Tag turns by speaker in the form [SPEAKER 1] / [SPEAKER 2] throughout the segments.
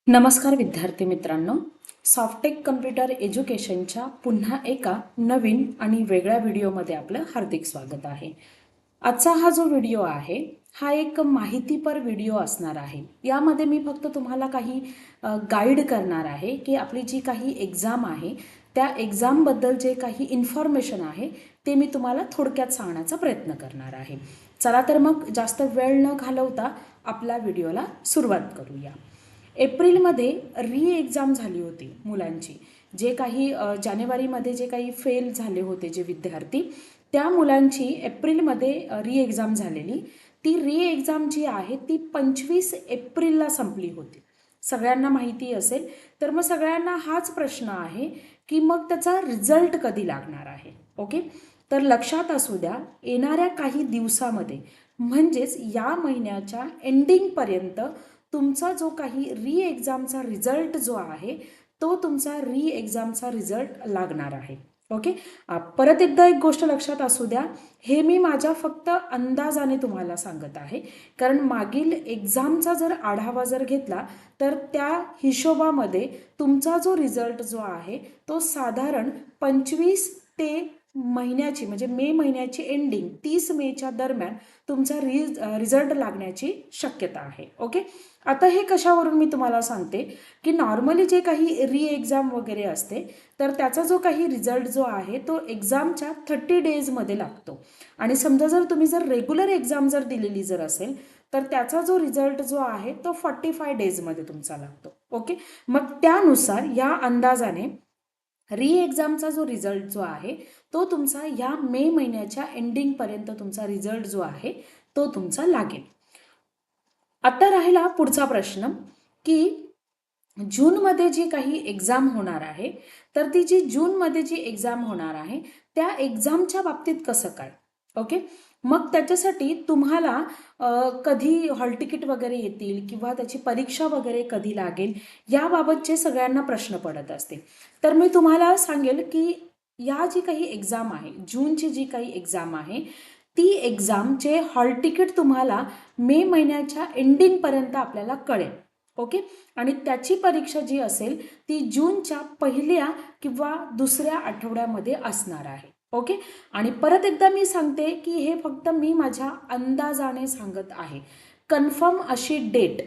[SPEAKER 1] नमस्कार विद्यार्थी मित्रांनो, सॉफ्टेक कम्प्युटर एज्युकेशनच्या पुन्हा एका नवीन आणि वेगळ्या व्हिडिओमध्ये आपलं हार्दिक स्वागत आहे. आजचा हा जो व्हिडिओ आहे हा एक माहितीपर व्हिडिओ असणार आहे. यामध्ये मी फक्त तुम्हाला काही गाईड करणार आहे की आपली जी काही एक्झाम आहे त्या एक्झामबद्दल जे काही इन्फॉर्मेशन आहे ते मी तुम्हाला थोडक्यात सांगण्याचा प्रयत्न करणार आहे. चला तर मग जास्त वेळ न घालवता आपल्या व्हिडिओला सुरुवात करूया. एप्रिलमध्ये री एक्झाम झाली होती मुलांची. जे काही जानेवारीमध्ये जे काही फेल झाले होते जे विद्यार्थी, त्या मुलांची एप्रिलमध्ये री एक्झाम झालेली. ती री एक्झाम जी आहे ती 25 एप्रिलला संपली होती. सगळ्यांना माहिती असेल. तर मग सगळ्यांना हाच प्रश्न आहे की मग त्याचा रिझल्ट कधी लागणार आहे. ओके, तर लक्षात असू द्या, येणाऱ्या काही दिवसामध्ये म्हणजेच या महिन्याच्या एंडिंगपर्यंत तुमचा जो काही री एक्झामचा रिझल्ट जो आहे तो तुमचा री एक्झामचा रिझल्ट लागणार आहे. ओके, परत एकदा एक गोष्ट लक्षात असू द्या, हे मी माझ्या फक्त अंदाजाने तुम्हाला सांगत आहे. कारण मागील एक्झामचा जर आढावा जर घेतला तर त्या हिशोबामध्ये तुमचा जो रिझल्ट जो आहे तो साधारण 25 ते महिन्याची म्हणजे मे महिन्याची एंडिंग 30 मेच्या दरम्यान तुमचा रिझल्ट लागण्याची शक्यता आहे. ओके, आता हे कशावरून मी तुम्हाला सांगते की नॉर्मली जे काही री एक्झाम वगैरे असते तर त्याचा जो काही रिझल्ट जो आहे तो एक्झामच्या 30 डेजमध्ये लागतो. आणि समजा जर तुम्ही जर रेग्युलर एक्झाम जर दिलेली जर असेल तर त्याचा जो रिझल्ट जो आहे तो 45 डेजमध्ये तुमचा लागतो. ओके, मग त्यानुसार या अंदाजाने री एक्झामचा जो रिझल्ट जो आहे तो तुमचा या मे महिन्याच्या एंडिंगपर्यंत तुमचा रिझल्ट जो आहे तो तुमचा लागेल. आता राहिला पुढचा प्रश्न की जूनमध्ये जी काही एक्झाम होणार आहे तर ती जी जूनमध्ये जी एक्झाम होणार आहे त्या एक्झामच्या बाबतीत कसं काय. ओके, मग त्याच्यासाठी तुम्हाला कधी हॉल तिकीट वगैरे येतील किंवा त्याची परीक्षा वगैरे कधी लागेल याबाबतचे सगळ्यांना प्रश्न पडत असते. तर मी तुम्हाला सांगेल की या जी काही एक्झाम आहे, जूनची जी काही एक्झाम आहे ती एक्झामचे हॉल तिकीट तुम्हाला मे महिन्याच्या एंडिंगपर्यंत आपल्याला कळेल. ओके, आणि त्याची परीक्षा जी असेल ती जूनच्या पहिल्या किंवा दुसऱ्या आठवड्यामध्ये असणार आहे. ओके, आणि परत एकदा मी सांगते की हे फक्त मी माझ्या अंदाजाने सांगत आहे. कन्फर्म अशी डेट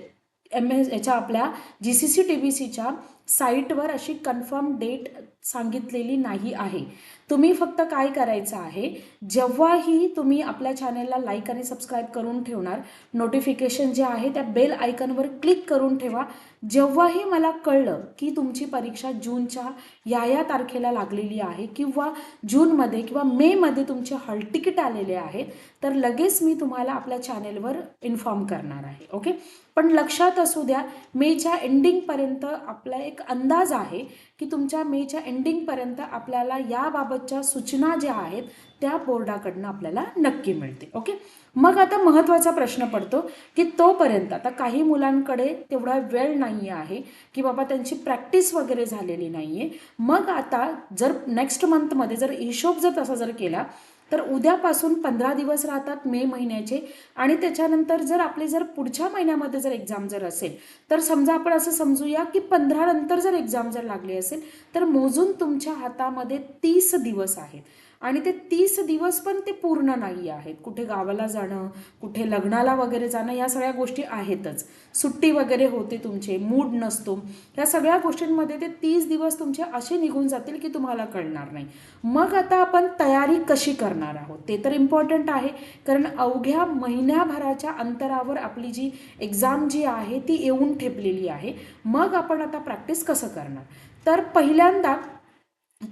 [SPEAKER 1] याच्या आपल्या GCC-TBCच्या साईटवर अशी कन्फर्म डेट सांगितलेली नाही आहे. तुम्ही फक्त काय करायचं आहे, जेव्हाही तुम्ही आपल्या चॅनेलला लाईक आणि सबस्क्राईब करून ठेवणार, नोटिफिकेशन जे आहे त्या बेल आयकॉनवर क्लिक करून ठेवा. जेव्हाही मला कळलं की तुमची परीक्षा जूनच्या या तारखेला लागलेली आहे किंवा जूनमध्ये किंवा मेमध्ये तुमचे हॉल तिकीट आलेले आहेत तर लगेच मी तुम्हाला आपल्या चॅनेलवर इन्फॉर्म करणार आहे. ओके, पण लक्षात असू द्या, मेच्या एंडिंगपर्यंत आपला एक अंदाज आहे की तुमच्या मेच्या एंडिंगपर्यंत आपल्याला याबाबतच्या सूचना ज्या आहेत त्या बोर्डाकडनं आपल्याला नक्की मिळते. ओके, मग आता महत्त्वाचा प्रश्न पडतो की तोपर्यंत आता काही मुलांकडे तेवढा वेळ नाही आहे की बाबा त्यांची प्रॅक्टिस वगैरे झालेली नाही आहे. मग आता जर नेक्स्ट मंथमध्ये जर हिशोब जर तसा जर केला तर उद्यापासून 15 दिवस राहतात मे महिन्याचे. आणि त्याच्यानंतर जर आपली जर पुढच्या महिन्यामध्ये जर एक्झाम जर असेल तर समजा आपण असं समजूया की 15 नंतर जर एक्झाम जर लागली असेल तर मोजून तुमच्या हातामध्ये 30 दिवस आहेत. आणि ते 30 दिवस पण ते पूर्ण नाही आहेत. कुठे गावाला जाणं, कुठे लग्नाला वगैरे जाणं, या सगळ्या गोष्टी आहेतच. सुट्टी वगैरे होते, तुमचे मूड नसतो, या सगळ्या गोष्टींमध्ये ते 30 दिवस तुमचे असे निघून जातील की तुम्हाला कळणार नाही. मग आता आपण तयारी कशी करणार आहोत ते तर इम्पॉर्टंट आहे. कारण अवघ्या महिन्याभराच्या अंतरावर आपली जी एक्झाम जी आहे ती येऊन ठेपलेली आहे. मग आपण आता प्रॅक्टिस कसं करणार. तर पहिल्यांदा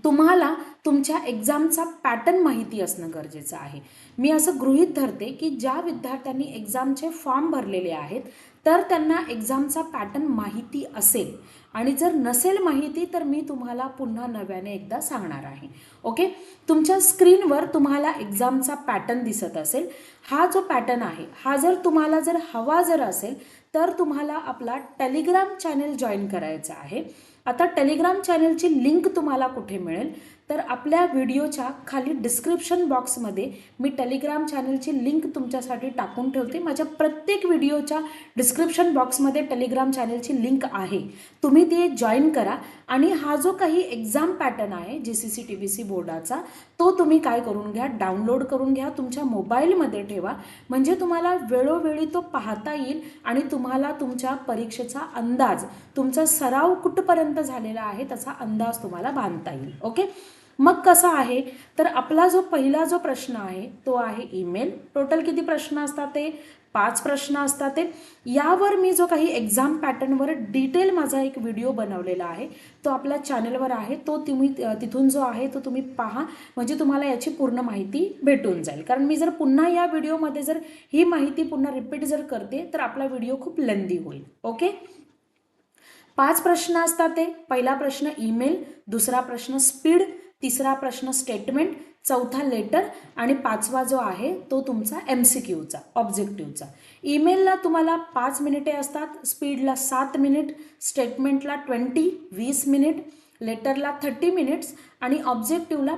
[SPEAKER 1] तुम्हाला तुमच्या एक्झामचा पॅटर्न माहिती असणं गरजेचं आहे. मी असं गृहीत धरते की ज्या विद्यार्थ्यांनी एक्झामचे फॉर्म भरलेले आहेत तर त्यांना एक्झामचा पॅटर्न माहिती असेल. आणि जर नसेल माहिती तर मी तुम्हाला पुन्हा नव्याने एकदा सांगणार आहे. ओके, तुमच्या स्क्रीनवर तुम्हाला एक्झामचा पॅटर्न दिसत असेल. हा जो पॅटर्न आहे हा जर तुम्हाला जर हवा जर असेल तर तुम्हाला आपला टेलिग्राम चॅनल जॉईन करायचा आहे. आता टेलिग्राम चॅनलची लिंक तुम्हाला कुठे मिळेल तर आपल्या व्हिडिओच्या खाली डिस्क्रिप्शन बॉक्समध्ये मी टेलिग्राम चॅनलची लिंक तुमच्यासाठी टाकून ठेवते. माझ्या प्रत्येक व्हिडिओच्या डिस्क्रिप्शन बॉक्समध्ये टेलिग्राम चॅनलची लिंक आहे, तुम्ही ते जॉईन करा. आणि हा जो काही एक्झाम पॅटर्न आहे GCC TBC बोर्डाचा, तो तुम्ही काय करून घ्या, डाउनलोड करून घ्या, तुमच्या मोबाईलमध्ये ठेवा, म्हणजे तुम्हाला वेळोवेळी तो पाहता येईल आणि तुम्हाला तुमच्या परीक्षेचा अंदाज, तुमचा सराव कुठपर्यंत झालेला आहे त्याचा अंदाज तुम्हाला बांधता येईल. ओके, मग कसं आहे, तर आपला जो पहिला जो प्रश्न आहे तो आहे ईमेल. टोटल किती प्रश्न असतात ते 5 प्रश्न असतात. ते यावर मी जो काही एक्झाम पॅटर्नवर डिटेल माझा एक व्हिडिओ बनवलेला आहे, तो आपल्या चॅनलवर आहे, तो तुम्ही तिथून जो आहे तो तुम्ही पहा, म्हणजे तुम्हाला याची पूर्ण माहिती भेटून जाईल. कारण मी जर पुन्हा या व्हिडिओमध्ये जर ही माहिती पुन्हा रिपीट जर करते तर आपला व्हिडिओ खूप लेंदी होईल. ओके, 5 प्रश्न असतात. ते पहिला प्रश्न ईमेल, दुसरा प्रश्न स्पीड, तिसरा प्रश्न स्टेटमेंट, चौथा लेटर आणि पाचवा जो आहे तो तुमचा MCQचा ऑब्जेक्टिव्हचा. ईमेलला तुम्हाला 5 मिनिटे असतात, स्पीडला 7 मिनिट, स्टेटमेंटला 20 मिनिट, लेटरला 30 मिनिट्स आणि ऑब्जेक्टिव्हला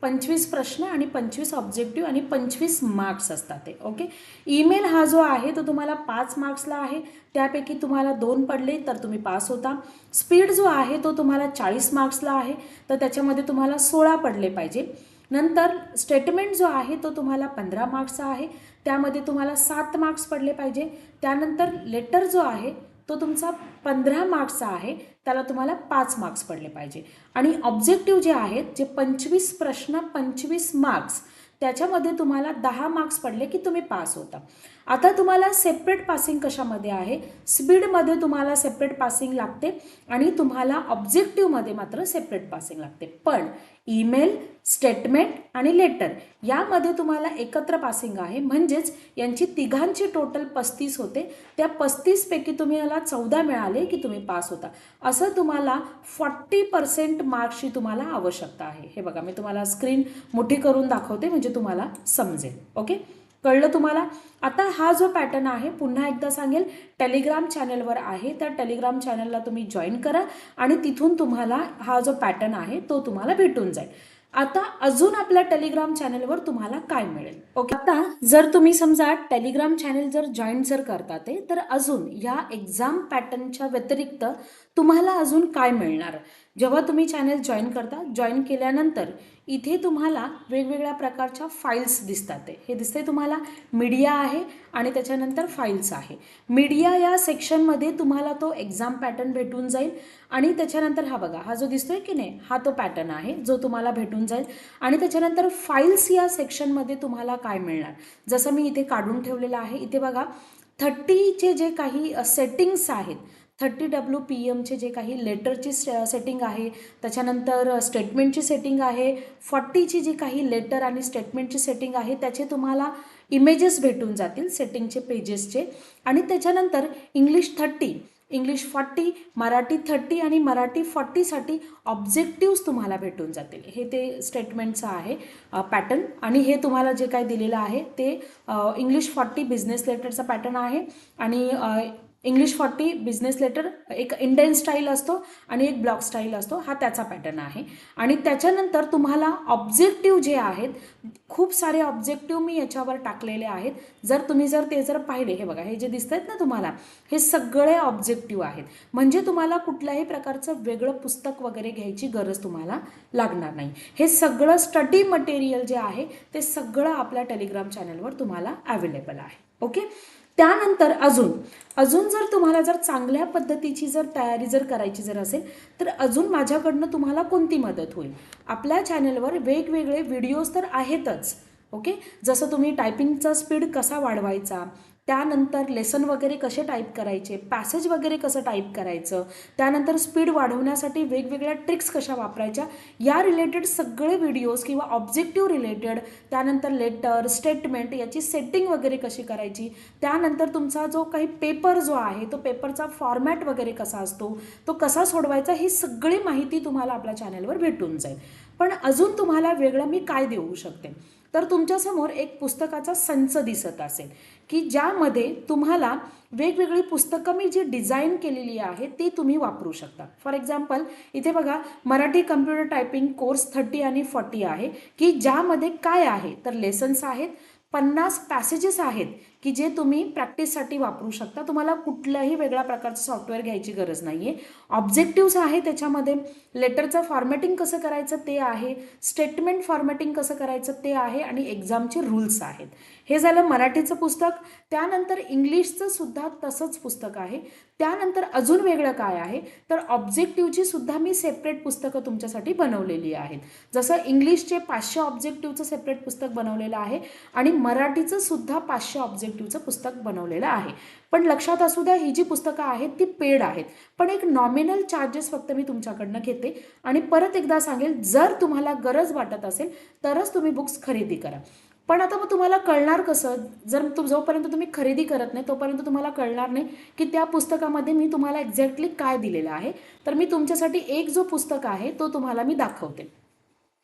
[SPEAKER 1] 25 प्रश्न आणि 25 ऑब्जेक्टिव्ह आणि 25 मार्क्स असतात ते. ओके, ईमेल हा जो आहे तो तुम्हाला 5 मार्क्सला आहे, त्यापैकी तुम्हाला 2 पडले तर तुम्ही पास होता. स्पीड जो आहे तो तुम्हाला 40 मार्क्सला आहे, तर त्याच्यामध्ये तुम्हाला 16 पडले पाहिजे. नंतर स्टेटमेंट जो आहे तो तुम्हाला 15 मार्क्सचा आहे, त्यामध्ये तुम्हाला 7 मार्क्स पडले पाहिजे. त्यानंतर लेटर जो आहे तो तुमचा 15 मार्क्सचा आहे, त्याला तुम्हाला 5 मार्क्स पडले पाहिजे. आणि ऑब्जेक्टिव्ह जे आहेत, जे 25 प्रश्न 25 मार्क्स, त्याच्यामध्ये तुम्हाला 10 मार्क्स पडले की तुम्ही पास होता. आता तुम्हाला सेपरेट पासिंग कशामध्ये आहे, स्पीडमध्ये तुम्हाला सेपरेट पासिंग लागते आणि तुम्हाला ऑब्जेक्टिव्हमध्ये मात्र सेपरेट पासिंग लागते. पण ईमेल, स्टेटमेंट आणि लेटर यामध्ये तुम्हाला एकत्र पासिंग आहे, म्हणजेच यांची तिघांची टोटल 35 होते. त्या 35 पैकी तुम्हाला 14 मिळाले की तुम्ही पास होता. असं तुम्हाला 40% मार्क्सची तुम्हाला आवश्यकता आहे. हे बघा, मी तुम्हाला स्क्रीन मोठी करून दाखवते म्हणजे तुम्हाला समजेल. ओके, कळलं तुम्हाला? आता हा जो पॅटर्न आहे पुन्हा एकदा सांगेल, टेलिग्राम चॅनलवर आहे, त्या टेलिग्राम चॅनलला तुम्ही जॉईन करा आणि तिथून तुम्हाला हा जो पॅटर्न आहे तो तुम्हाला भेटून जाईल. आता अजून आपल्या टेलिग्राम चॅनलवर तुम्हाला काय मिळेल? ओके, आता जर तुम्ही समजा टेलिग्राम चॅनल जर जॉईन जर करता ते, तर अजून या एक्झाम पॅटर्नच्या व्यतिरिक्त तुम्हाला अजून काय मिळणार? जेव्हा तुम्ही चॅनल जॉईन करता, जॉईन केल्यानंतर इथे तुम्हाला वेगवेगळ्या प्रकारच्या फाईल्स दिसतात. हे दिसते तुम्हाला, मीडिया आहे आणि त्याच्यानंतर फाईल्स आहे. मीडिया या सेक्शनमध्ये तुम्हाला तो एक्झाम पॅटर्न भेटून जाईल आणि त्याच्यानंतर हा बघा, हा जो दिसतोय की नाही, हा तो पॅटर्न आहे जो तुम्हाला भेटून जाईल. आणि त्याच्यानंतर फाईल्स या सेक्शनमध्ये तुम्हाला काय मिळणार, जसं मी इथे काढून ठेवलेलं आहे. इथे बघा 30चे जे काही सेटिंग्स आहेत, 30 WPMचे जे काही लेटरची सेटिंग आहे, त्याच्यानंतर स्टेटमेंटची सेटिंग आहे, 40ची जी काही लेटर आणि स्टेटमेंटची सेटिंग आहे त्याचे तुम्हाला इमेजेस भेटून जातील सेटिंगचे पेजेसचे. आणि त्याच्यानंतर इंग्लिश 30, इंग्लिश 40, मराठी 30 आणि मराठी 40साठी ऑब्जेक्टिव्स तुम्हाला भेटून जातील. हे ते स्टेटमेंटचं आहे पॅटर्न. आणि हे तुम्हाला जे काही दिलेलं आहे ते इंग्लिश 40 बिझनेस लेटरचा पॅटर्न आहे. आणि इंग्लिश 40 बिझनेस लेटर एक इंडियन स्टाईल असतो आणि एक ब्लॉक स्टाईल असतो, हा त्याचा पॅटर्न आहे. आणि त्याच्यानंतर तुम्हाला ऑब्जेक्टिव्ह जे आहेत, खूप सारे ऑब्जेक्टिव्ह मी याच्यावर टाकलेले आहेत. जर तुम्ही ते जर पाहिले, हे बघा, हे जे दिसत आहेत ना तुम्हाला, हे सगळे ऑब्जेक्टिव्ह आहेत. म्हणजे तुम्हाला कुठल्याही प्रकारचं वेगळं पुस्तक वगैरे घ्यायची गरज तुम्हाला लागणार नाही. हे सगळं स्टडी मटेरियल जे आहे ते सगळं आपल्या टेलिग्राम चॅनलवर तुम्हाला अवेलेबल आहे. ओके, त्यानंतर अजून जर तुम्हाला जर चांगल्या पद्धतीची जर तयारी जर करायची जर असेल, तर अजून माझ्याकडनं तुम्हाला कोणती मदत होईल? आपल्या चॅनलवर वेगवेगळे व्हिडिओज तर आहेतच. ओके, जसं तुम्ही टायपिंगचा स्पीड कसा वाढवायचा, त्यानंतर लेसन वगैरे कसे टाईप करायचे, पॅसेज वगैरे कसं टाईप करायचं, त्यानंतर स्पीड वाढवण्यासाठी वेगवेगळ्या ट्रिक्स कशा वापरायच्या, या रिलेटेड सगळे व्हिडिओज किंवा ऑब्जेक्टिव्ह रिलेटेड, त्यानंतर लेटर, स्टेटमेंट याची सेटिंग वगैरे कशी करायची, त्यानंतर तुमचा जो काही पेपर जो आहे तो पेपरचा फॉर्मॅट वगैरे कसा असतो, तो कसा सोडवायचा, ही सगळी माहिती तुम्हाला आपल्या चॅनलवर भेटून जाईल. पण अजून तुम्हाला वेगळं मी काय देऊ शकते? तर तुमच्यासमोर एक पुस्तकाचा संच दिसत असेल की ज्यामध्ये तुम्हाला वेगवेगळी पुस्तकं मी जी डिझाईन केलेली आहे ती तुम्ही वापरू शकता. फॉर एक्झाम्पल इथे बघा मराठी कम्प्युटर टायपिंग कोर्स 30 आणि 40 आहे की ज्यामध्ये काय आहे तर लेसन्स आहेत, 50 पॅसेजेस आहेत की जे तुम्ही प्रॅक्टिससाठी वापरू शकता. तुम्हाला कुठल्याही वेगळ्या प्रकारचं सॉफ्टवेअर घ्यायची गरज नाही आहे. ऑब्जेक्टिव्स आहे त्याच्यामध्ये, लेटरचं फॉर्मॅटिंग कसं करायचं ते आहे, स्टेटमेंट फॉर्मॅटिंग कसं करायचं ते आहे आणि एक्झामचे रूल्स आहेत. हे झालं मराठीचं पुस्तक. त्यानंतर इंग्लिशचं सुद्धा तसंच पुस्तक आहे. त्यानंतर अजून वेगळं काय आहे तर ऑब्जेक्टिव्हची सुद्धा मी सेपरेट पुस्तकं तुमच्यासाठी बनवलेली आहेत. जसं इंग्लिशचे 500 ऑब्जेक्टिव्हचं सेपरेट पुस्तक बनवलेलं आहे आणि मराठीचं सुद्धा 500 ऑब्जेक्टिव्हचं पुस्तक बनवलेलं आहे. पण लक्षात असू द्या ही जी पुस्तकं आहेत ती पेड आहेत, पण एक नॉमिनल चार्जेस फक्त मी तुमच्याकडनं घेते. आणि परत एकदा सांगेल जर तुम्हाला गरज वाटत असेल तरच तुम्ही बुक्स खरेदी करा. पण आता मग तुम्हाला कळणार कसं, जर जोपर्यंत तुम्ही खरेदी करत नाही तोपर्यंत तुम्हाला कळणार नाही की त्या पुस्तकामध्ये मी तुम्हाला एक्झॅक्टली काय दिलेलं आहे. तर मी तुमच्यासाठी एक जो पुस्तक आहे तो तुम्हाला मी दाखवते.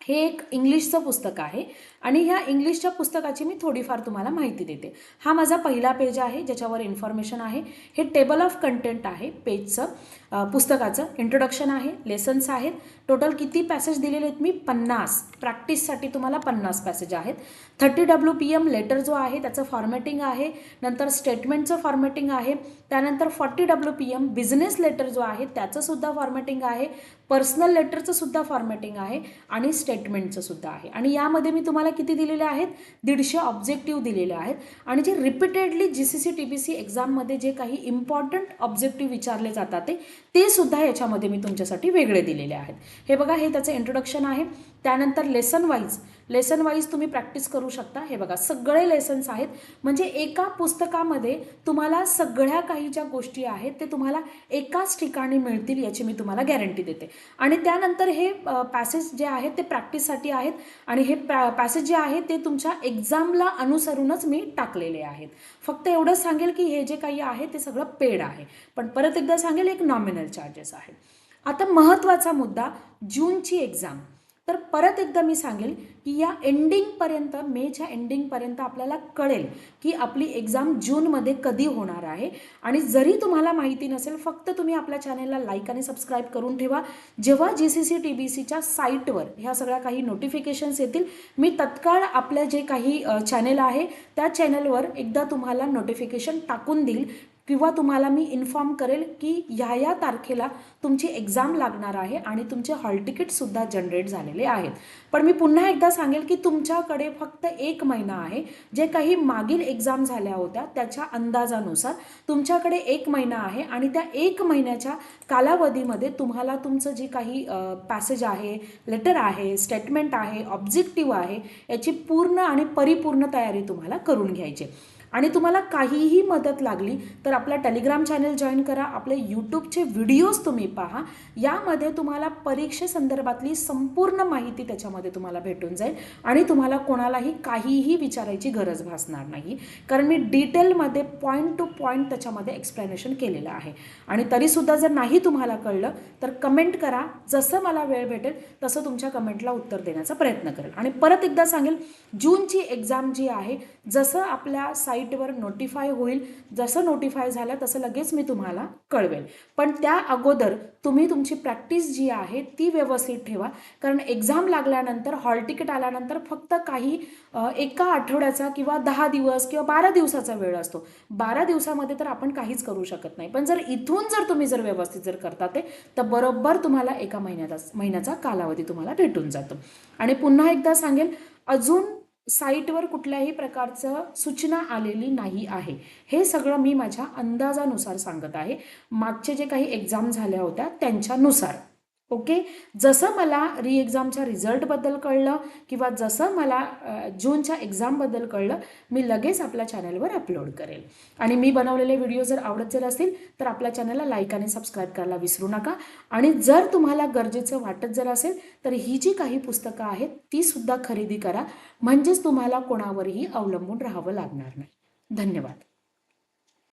[SPEAKER 1] हे एक इंग्लिशचं पुस्तक आहे आणि ह्या इंग्लिशच्या पुस्तकाची मी थोडीफार तुम्हाला माहिती देते. हा माझा पहिला पेज आहे ज्याच्यावर इन्फॉर्मेशन आहे. हे टेबल ऑफ कंटेंट आहे पेजचं, पुस्तकाचं इंट्रोडक्शन आहे, लेसन्स आहेत. टोटल किती पॅसेज दिलेले आहेत मी 50. प्रॅक्टिससाठी तुम्हाला 50 पॅसेज आहेत. 30 WPM लेटर जो आहे त्याचं फॉर्मॅटिंग आहे, नंतर स्टेटमेंटचं फॉर्मॅटिंग आहे, त्यानंतर 40 WPM बिझनेस लेटर जो आहे त्याचं सुद्धा फॉर्मॅटिंग आहे, पर्सनल लेटरचं सुद्धा फॉर्मॅटिंग आहे आणि स्टेटमेंटचं सुद्धा आहे. आणि यामध्ये मी तुम्हाला किती दिलेले आहेत 150 ऑब्जेक्टिव्ह दिलेले आहेत. आणि जे रिपीटेडली GCC TPC एक्झाममध्ये जे काही इम्पॉर्टंट ऑब्जेक्टिव्ह विचारले जातात ते सुद्धा याच्यामध्ये मी तुमच्यासाठी वेगळे दिलेले आहेत. हे बघा हे त्याचं इंट्रोडक्शन आहे. त्यानंतर लेसन वाईज तुम्ही प्रॅक्टिस करू शकता. हे बघा सगळे लेसन्स आहेत, म्हणजे एका पुस्तकामध्ये तुम्हाला सगळ्या काही ज्या गोष्टी आहेत ते तुम्हाला एकाच ठिकाणी मिळतील याची मी तुम्हाला गॅरंटी देते. आणि त्यानंतर हे पॅसेज जे आहेत ते प्रॅक्टिससाठी आहेत आणि हे पॅसेज जे आहे ते तुमच्या एक्झामला अनुसरूनच मी टाकलेले आहेत. फक्त एवढंच सांगेल की हे जे काही आहे ते सगळं पेड आहे, पण परत एकदा सांगेल एक नॉमिनल चार्जेस आहे. आता महत्त्वाचा मुद्दा जूनची एक्झाम. तर परत एकदा मी सांगेल की या एंडिंगपर्यंत, मेच्या एंडिंगपर्यंत आपल्याला कळेल की आपली एक्झाम जूनमध्ये कधी होणार आहे. आणि जरी तुम्हाला माहिती नसेल फक्त तुम्ही आपल्या चॅनलला लाईक आणि सबस्क्राईब करून ठेवा. जेव्हा GCC TPCच्या साईटवर ह्या सगळ्या काही नोटिफिकेशन्स येतील मी तत्काळ आपल्या जे काही चॅनल आहे त्या चॅनलवर एकदा तुम्हाला नोटिफिकेशन टाकून देईल किंवा तुम्हाला मी इन्फॉर्म करेल की ह्या तारखेला तुमची एक्झाम लागणार आहे आणि तुमचे हॉल तिकीटसुद्धा जनरेट झालेले आहेत. पण मी पुन्हा एकदा सांगेल की तुमच्याकडे फक्त 1 महिना आहे. जे काही मागील एक्झाम झाल्या होत्या त्याच्या अंदाजानुसार तुमच्याकडे 1 महिना आहे आणि त्या 1 महिन्याच्या कालावधीमध्ये तुम्हाला तुमचं जे काही पॅसेज आहे, लेटर आहे, स्टेटमेंट आहे, ऑब्जेक्टिव्ह आहे याची पूर्ण आणि परिपूर्ण तयारी तुम्हाला करून घ्यायची. आणि तुम्हाला काहीही मदत लागली तर आपला टेलिग्राम चॅनल जॉईन करा, आपले यूट्यूबचे व्हिडिओज तुम्ही पहा. यामध्ये तुम्हाला परीक्षेसंदर्भातली संपूर्ण माहिती त्याच्यामध्ये तुम्हाला भेटून जाईल आणि तुम्हाला कोणालाही काहीही विचारायची गरज भासणार नाही, कारण मी डिटेलमध्ये पॉईंट टू पॉईंट त्याच्यामध्ये एक्सप्लेनेशन केलेलं आहे. आणि तरीसुद्धा जर नाही तुम्हाला कळलं तर कमेंट करा, जसं मला वेळ भेटेल तसं तुमच्या कमेंटला उत्तर देण्याचा प्रयत्न करेल. आणि परत एकदा सांगेल जूनची एक्झाम जी आहे जसं आपल्या साईटवर नोटिफाय होईल, जसं नोटिफाय झालं तसं लगेच मी तुम्हाला कळवेल. पण त्या अगोदर तुम्ही तुमची प्रॅक्टिस जी आहे ती व्यवस्थित ठेवा, कारण एक्झाम लागल्यानंतर हॉल तिकीट आल्यानंतर फक्त काही एका आठवड्याचा किंवा 10 दिवस किंवा 12 दिवसाचा वेळ असतो. 12 दिवसामध्ये तर आपण काहीच करू शकत नाही, पण जर इथून जर तुम्ही जर व्यवस्थित जर करतात तर बरोबर तुम्हाला एका महिन्याचा कालावधी तुम्हाला भेटून जातो. आणि पुन्हा एकदा सांगेल अजून साईटवर कुठल्याही प्रकारचं सूचना आलेली नाही आहे. हे सगळं मी माझ्या अंदाजानुसार सांगत आहे, मागचे जे काही एक्झाम झाल्या होत्या त्यांच्यानुसार. ओके, जसं मला री एक्झामच्या रिझल्टबद्दल कळलं किंवा जसं मला जूनच्या एक्झामबद्दल कळलं मी लगेच आपल्या चॅनलवर अपलोड करेल. आणि मी बनवलेले व्हिडिओ जर आवडत जर असतील तर आपल्या चॅनलला लाईक आणि सबस्क्राईब करायला विसरू नका. आणि जर तुम्हाला गरजेचं वाटत जर असेल तर ही जी काही पुस्तकं आहेत ती सुद्धा खरेदी करा, म्हणजेच तुम्हाला कोणावरही अवलंबून राहावं लागणार नाही. धन्यवाद.